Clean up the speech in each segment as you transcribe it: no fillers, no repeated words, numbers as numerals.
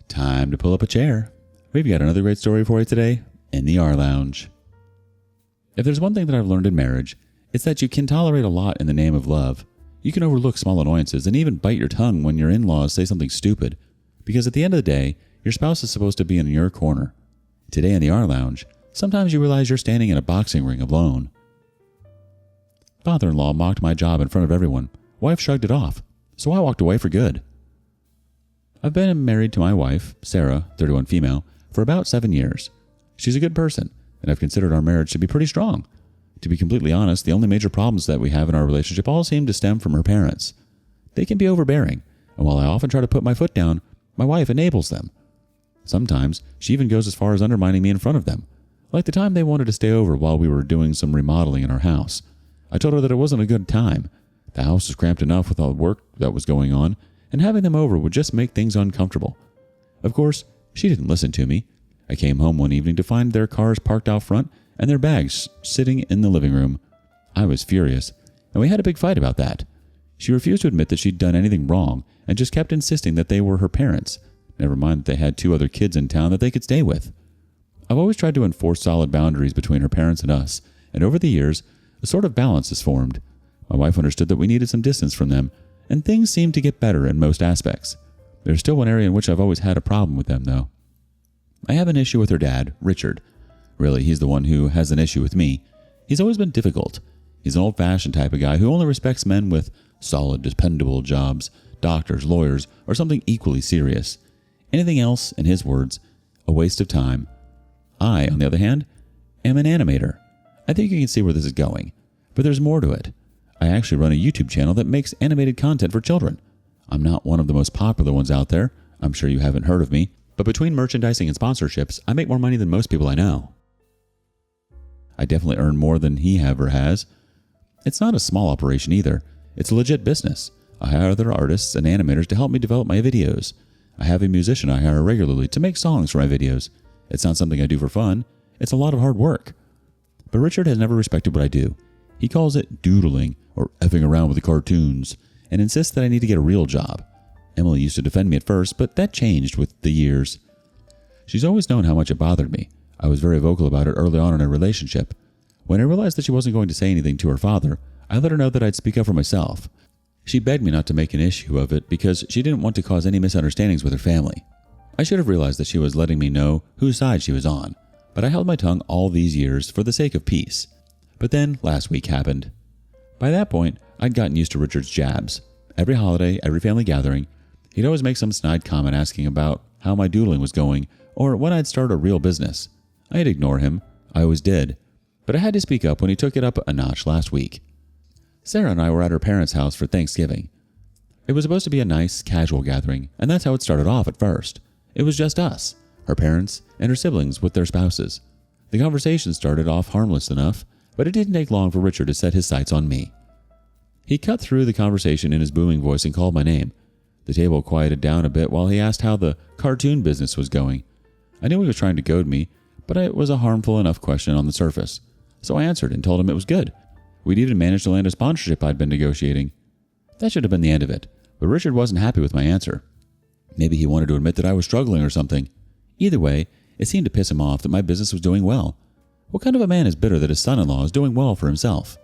Time to pull up a chair. We've got another great story for you today in the rLounge. If there's one thing that I've learned in marriage, it's that you can tolerate a lot in the name of love. You can overlook small annoyances and even bite your tongue when your in-laws say something stupid, because at the end of the day, your spouse is supposed to be in your corner. Today in the rLounge, sometimes you realize you're standing in a boxing ring alone. Father-in-law mocked my job in front of everyone. Wife shrugged it off, so I walked away for good. I've been married to my wife, Sarah, 31 female, for about 7 years. She's a good person, and I've considered our marriage to be pretty strong. To be completely honest, the only major problems that we have in our relationship all seem to stem from her parents. They can be overbearing, and while I often try to put my foot down, my wife enables them. Sometimes she even goes as far as undermining me in front of them, like the time they wanted to stay over while we were doing some remodeling in our house. I told her that it wasn't a good time. The house was cramped enough with all the work that was going on, and having them over would just make things uncomfortable. Of course, she didn't listen to me. I came home one evening to find their cars parked out front and their bags sitting in the living room. I was furious, and we had a big fight about that. She refused to admit that she'd done anything wrong and just kept insisting that they were her parents, never mind that they had 2 other kids in town that they could stay with. I've always tried to enforce solid boundaries between her parents and us, and over the years, a sort of balance has formed. My wife understood that we needed some distance from them, and things seemed to get better in most aspects. There's still one area in which I've always had a problem with them, though. I have an issue with her dad, Richard. Really, he's the one who has an issue with me. He's always been difficult. He's an old-fashioned type of guy who only respects men with solid, dependable jobs, doctors, lawyers, or something equally serious. Anything else, in his words, a waste of time. I, on the other hand, am an animator. I think you can see where this is going, but there's more to it. I actually run a YouTube channel that makes animated content for children. I'm not one of the most popular ones out there. I'm sure you haven't heard of me, but between merchandising and sponsorships, I make more money than most people I know. I definitely earn more than he ever has. It's not a small operation either. It's a legit business. I hire other artists and animators to help me develop my videos. I have a musician I hire regularly to make songs for my videos. It's not something I do for fun. It's a lot of hard work. But Richard has never respected what I do. He calls it doodling or effing around with the cartoons and insists that I need to get a real job. Emily used to defend me at first, but that changed with the years. She's always known how much it bothered me. I was very vocal about it early on in our relationship. When I realized that she wasn't going to say anything to her father, I let her know that I'd speak up for myself. She begged me not to make an issue of it because she didn't want to cause any misunderstandings with her family. I should have realized that she was letting me know whose side she was on, but I held my tongue all these years for the sake of peace. But then last week happened. By that point, I'd gotten used to Richard's jabs. Every holiday, every family gathering, he'd always make some snide comment asking about how my doodling was going or when I'd start a real business. I'd ignore him. I always did. But I had to speak up when he took it up a notch last week. Sarah and I were at her parents' house for Thanksgiving. It was supposed to be a nice, casual gathering, and that's how it started off at first. It was just us, her parents, and her siblings with their spouses. The conversation started off harmless enough, but it didn't take long for Richard to set his sights on me. He cut through the conversation in his booming voice and called my name. The table quieted down a bit while he asked how the cartoon business was going. I knew he was trying to goad me, but it was a harmful enough question on the surface. So I answered and told him it was good. We'd even managed to land a sponsorship I'd been negotiating. That should have been the end of it, but Richard wasn't happy with my answer. Maybe he wanted to admit that I was struggling or something. Either way, it seemed to piss him off that my business was doing well. What kind of a man is bitter that his son-in-law is doing well for himself?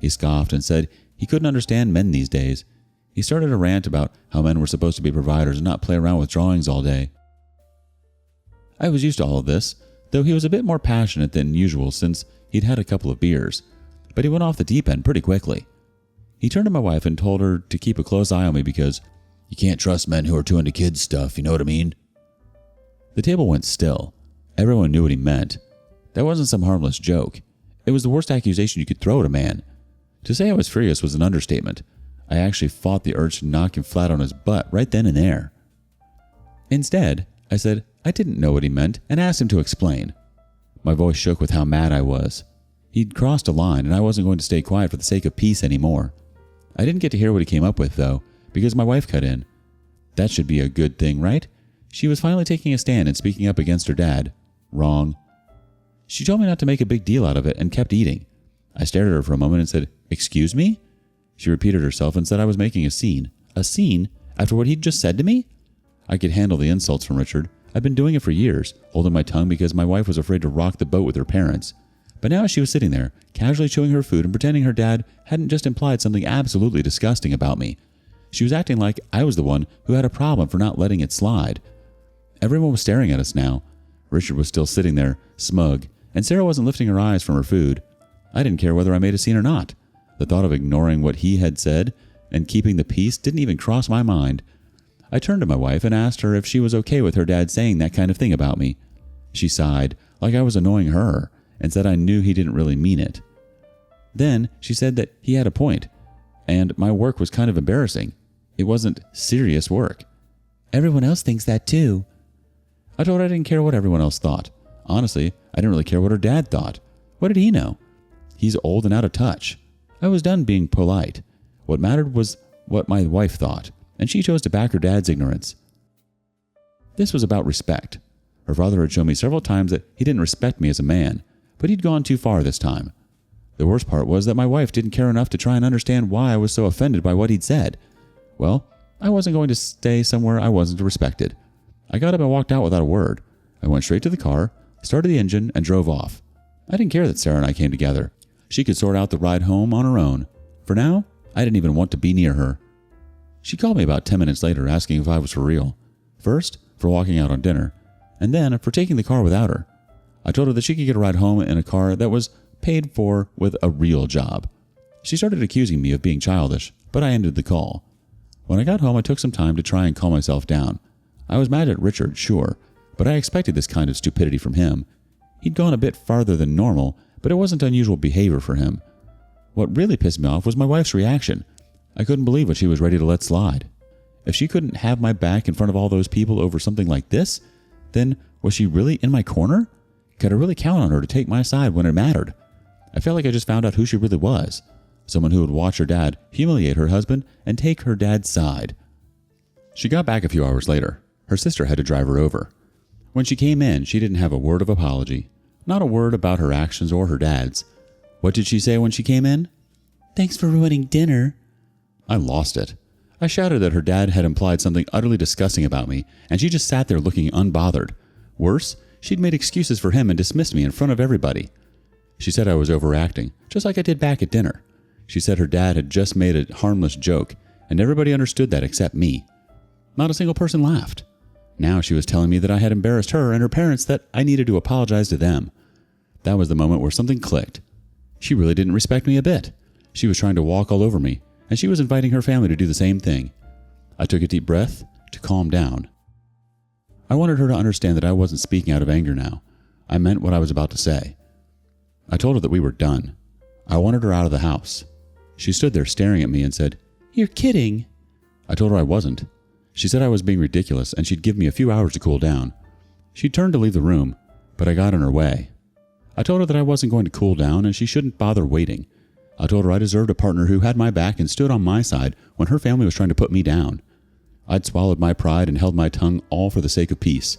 He scoffed and said he couldn't understand men these days. He started a rant about how men were supposed to be providers and not play around with drawings all day. I was used to all of this, though he was a bit more passionate than usual since he'd had a couple of beers, but he went off the deep end pretty quickly. He turned to my wife and told her to keep a close eye on me because you can't trust men who are too into kids stuff, you know what I mean? The table went still. Everyone knew what he meant. That wasn't some harmless joke. It was the worst accusation you could throw at a man. To say I was furious was an understatement. I actually fought the urge to knock him flat on his butt right then and there. Instead, I said I didn't know what he meant and asked him to explain. My voice shook with how mad I was. He'd crossed a line and I wasn't going to stay quiet for the sake of peace anymore. I didn't get to hear what he came up with, though, because my wife cut in. That should be a good thing, right? She was finally taking a stand and speaking up against her dad. Wrong. She told me not to make a big deal out of it and kept eating. I stared at her for a moment and said, "Excuse me?" She repeated herself and said I was making a scene. A scene? After what he'd just said to me? I could handle the insults from Richard. I'd been doing it for years, holding my tongue because my wife was afraid to rock the boat with her parents. But now she was sitting there, casually chewing her food and pretending her dad hadn't just implied something absolutely disgusting about me. She was acting like I was the one who had a problem for not letting it slide. Everyone was staring at us now. Richard was still sitting there, smug, and Sarah wasn't lifting her eyes from her food. I didn't care whether I made a scene or not. The thought of ignoring what he had said and keeping the peace didn't even cross my mind. I turned to my wife and asked her if she was okay with her dad saying that kind of thing about me. She sighed, like I was annoying her, and said I knew he didn't really mean it. Then she said that he had a point, and my work was kind of embarrassing. It wasn't serious work. Everyone else thinks that too. I told her I didn't care what everyone else thought. Honestly, I didn't really care what her dad thought. What did he know? He's old and out of touch. I was done being polite. What mattered was what my wife thought, and she chose to back her dad's ignorance. This was about respect. Her father had shown me several times that he didn't respect me as a man, but he'd gone too far this time. The worst part was that my wife didn't care enough to try and understand why I was so offended by what he'd said. Well, I wasn't going to stay somewhere I wasn't respected. I got up and walked out without a word. I went straight to the car, started the engine, and drove off. I didn't care that Sarah and I came together. She could sort out the ride home on her own. For now, I didn't even want to be near her. She called me about 10 minutes later asking if I was for real. First, for walking out on dinner, and then for taking the car without her. I told her that she could get a ride home in a car that was paid for with a real job. She started accusing me of being childish, but I ended the call. When I got home, I took some time to try and calm myself down. I was mad at Richard, sure, but I expected this kind of stupidity from him. He'd gone a bit farther than normal, but it wasn't unusual behavior for him. What really pissed me off was my wife's reaction. I couldn't believe what she was ready to let slide. If she couldn't have my back in front of all those people over something like this, then was she really in my corner? Could I really count on her to take my side when it mattered? I felt like I just found out who she really was. Someone who would watch her dad humiliate her husband and take her dad's side. She got back a few hours later. Her sister had to drive her over. When she came in, she didn't have a word of apology. Not a word about her actions or her dad's. What did she say when she came in? "Thanks for ruining dinner." I lost it. I shouted that her dad had implied something utterly disgusting about me, and she just sat there looking unbothered. Worse, she'd made excuses for him and dismissed me in front of everybody. She said I was overacting, just like I did back at dinner. She said her dad had just made a harmless joke, and everybody understood that except me. Not a single person laughed. Now she was telling me that I had embarrassed her and her parents, that I needed to apologize to them. That was the moment where something clicked. She really didn't respect me a bit. She was trying to walk all over me, and she was inviting her family to do the same thing. I took a deep breath to calm down. I wanted her to understand that I wasn't speaking out of anger now. I meant what I was about to say. I told her that we were done. I wanted her out of the house. She stood there staring at me and said, "You're kidding." I told her I wasn't. She said I was being ridiculous and she'd give me a few hours to cool down. She turned to leave the room, but I got in her way. I told her that I wasn't going to cool down and she shouldn't bother waiting. I told her I deserved a partner who had my back and stood on my side when her family was trying to put me down. I'd swallowed my pride and held my tongue all for the sake of peace,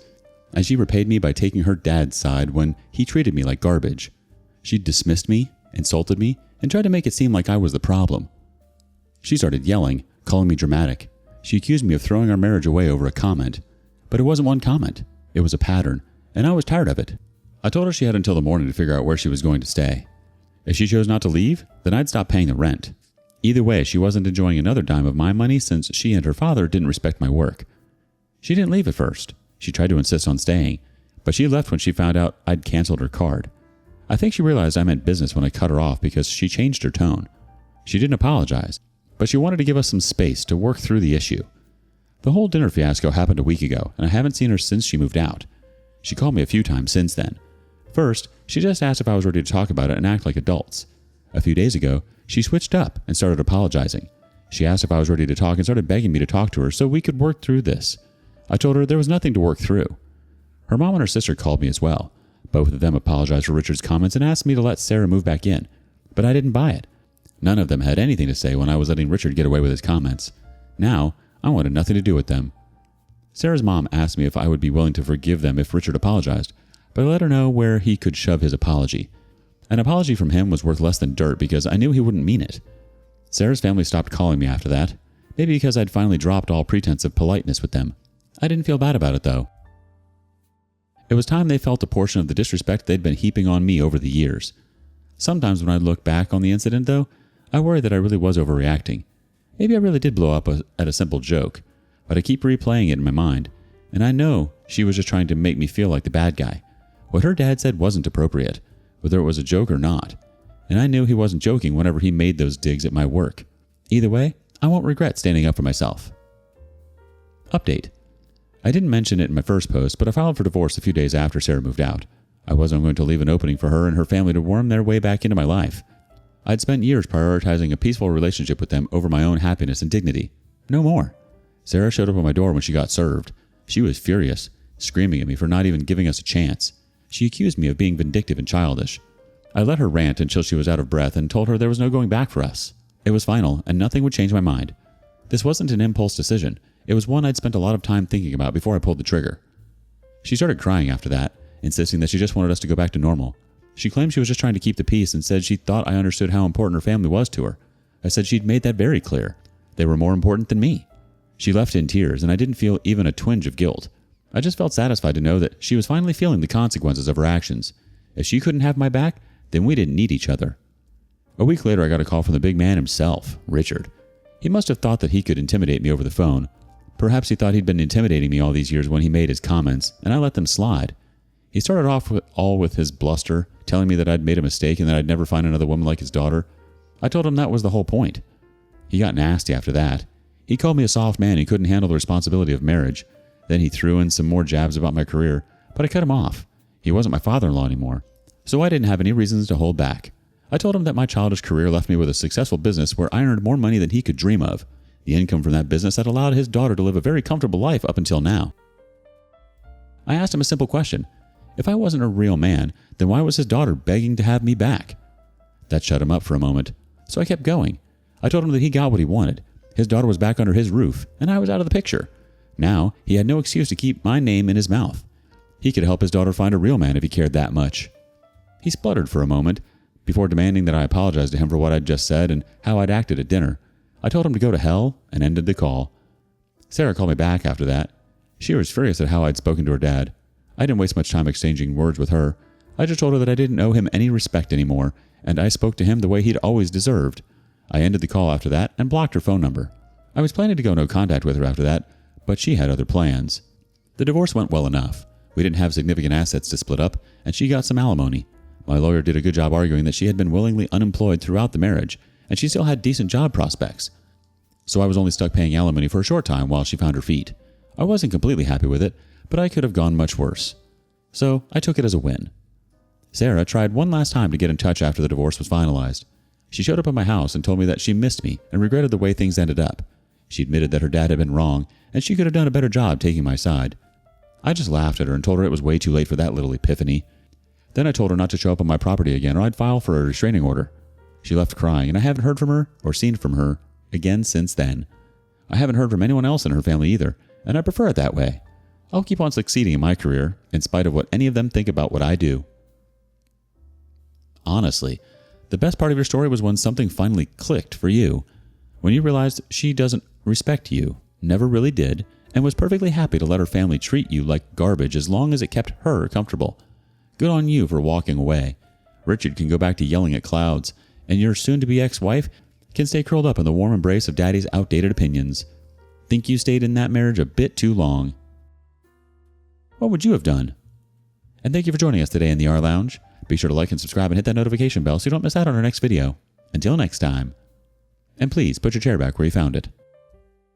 and she repaid me by taking her dad's side when he treated me like garbage. She dismissed me, insulted me, and tried to make it seem like I was the problem. She started yelling, calling me dramatic. She accused me of throwing our marriage away over a comment. But it wasn't one comment. It was a pattern, and I was tired of it. I told her she had until the morning to figure out where she was going to stay. If she chose not to leave, then I'd stop paying the rent. Either way, she wasn't enjoying another dime of my money since she and her father didn't respect my work. She didn't leave at first. She tried to insist on staying, but she left when she found out I'd canceled her card. I think she realized I meant business when I cut her off because she changed her tone. She didn't apologize, but she wanted to give us some space to work through the issue. The whole dinner fiasco happened a week ago, and I haven't seen her since she moved out. She called me a few times since then. First, she just asked if I was ready to talk about it and act like adults. A few days ago, she switched up and started apologizing. She asked if I was ready to talk and started begging me to talk to her so we could work through this. I told her there was nothing to work through. Her mom and her sister called me as well. Both of them apologized for Richard's comments and asked me to let Sarah move back in, but I didn't buy it. None of them had anything to say when I was letting Richard get away with his comments. Now, I wanted nothing to do with them. Sarah's mom asked me if I would be willing to forgive them if Richard apologized, but I let her know where he could shove his apology. An apology from him was worth less than dirt because I knew he wouldn't mean it. Sarah's family stopped calling me after that, maybe because I'd finally dropped all pretense of politeness with them. I didn't feel bad about it though. It was time they felt a portion of the disrespect they'd been heaping on me over the years. Sometimes when I look back on the incident though, I worry that I really was overreacting. Maybe I really did blow up at a simple joke, but I keep replaying it in my mind, and I know she was just trying to make me feel like the bad guy. What her dad said wasn't appropriate, whether it was a joke or not, and I knew he wasn't joking whenever he made those digs at my work. Either way, I won't regret standing up for myself. Update. I didn't mention it in my first post, but I filed for divorce a few days after Sarah moved out. I wasn't going to leave an opening for her and her family to worm their way back into my life. I'd spent years prioritizing a peaceful relationship with them over my own happiness and dignity. No more. Sarah showed up at my door when she got served. She was furious, screaming at me for not even giving us a chance. She accused me of being vindictive and childish. I let her rant until she was out of breath and told her there was no going back for us. It was final, and nothing would change my mind. This wasn't an impulse decision. It was one I'd spent a lot of time thinking about before I pulled the trigger. She started crying after that, insisting that she just wanted us to go back to normal. She claimed she was just trying to keep the peace and said she thought I understood how important her family was to her. I said she'd made that very clear. They were more important than me. She left in tears, and I didn't feel even a twinge of guilt. I just felt satisfied to know that she was finally feeling the consequences of her actions. If she couldn't have my back, then we didn't need each other. A week later, I got a call from the big man himself, Richard. He must have thought that he could intimidate me over the phone. Perhaps he thought he'd been intimidating me all these years when he made his comments, and I let them slide. He started off with his bluster, telling me that I'd made a mistake and that I'd never find another woman like his daughter. I told him that was the whole point. He got nasty after that. He called me a soft man who couldn't handle the responsibility of marriage. Then he threw in some more jabs about my career, but I cut him off. He wasn't my father-in-law anymore, so I didn't have any reasons to hold back. I told him that my childish career left me with a successful business where I earned more money than he could dream of. The income from that business had allowed his daughter to live a very comfortable life up until now. I asked him a simple question. If I wasn't a real man, then why was his daughter begging to have me back? That shut him up for a moment, so I kept going. I told him that he got what he wanted. His daughter was back under his roof, and I was out of the picture. Now, he had no excuse to keep my name in his mouth. He could help his daughter find a real man if he cared that much. He spluttered for a moment, before demanding that I apologize to him for what I'd just said and how I'd acted at dinner. I told him to go to hell and ended the call. Sarah called me back after that. She was furious at how I'd spoken to her dad. I didn't waste much time exchanging words with her. I just told her that I didn't owe him any respect anymore, and I spoke to him the way he'd always deserved. I ended the call after that and blocked her phone number. I was planning to go no contact with her after that, but she had other plans. The divorce went well enough. We didn't have significant assets to split up, and she got some alimony. My lawyer did a good job arguing that she had been willingly unemployed throughout the marriage, and she still had decent job prospects. So I was only stuck paying alimony for a short time while she found her feet. I wasn't completely happy with it, but I could have gone much worse. So I took it as a win. Sarah tried one last time to get in touch after the divorce was finalized. She showed up at my house and told me that she missed me and regretted the way things ended up. She admitted that her dad had been wrong, and she could have done a better job taking my side. I just laughed at her and told her it was way too late for that little epiphany. Then I told her not to show up on my property again or I'd file for a restraining order. She left crying, and I haven't heard from her or seen from her again since then. I haven't heard from anyone else in her family either, and I prefer it that way. I'll keep on succeeding in my career, in spite of what any of them think about what I do. Honestly, the best part of your story was when something finally clicked for you. When you realized she doesn't respect you, never really did, and was perfectly happy to let her family treat you like garbage as long as it kept her comfortable. Good on you for walking away. Richard can go back to yelling at clouds, and your soon-to-be ex-wife can stay curled up in the warm embrace of Daddy's outdated opinions. Think you stayed in that marriage a bit too long. What would you have done? And thank you for joining us today in the rLounge. Be sure to like and subscribe and hit that notification bell so you don't miss out on our next video. Until next time. And please put your chair back where you found it.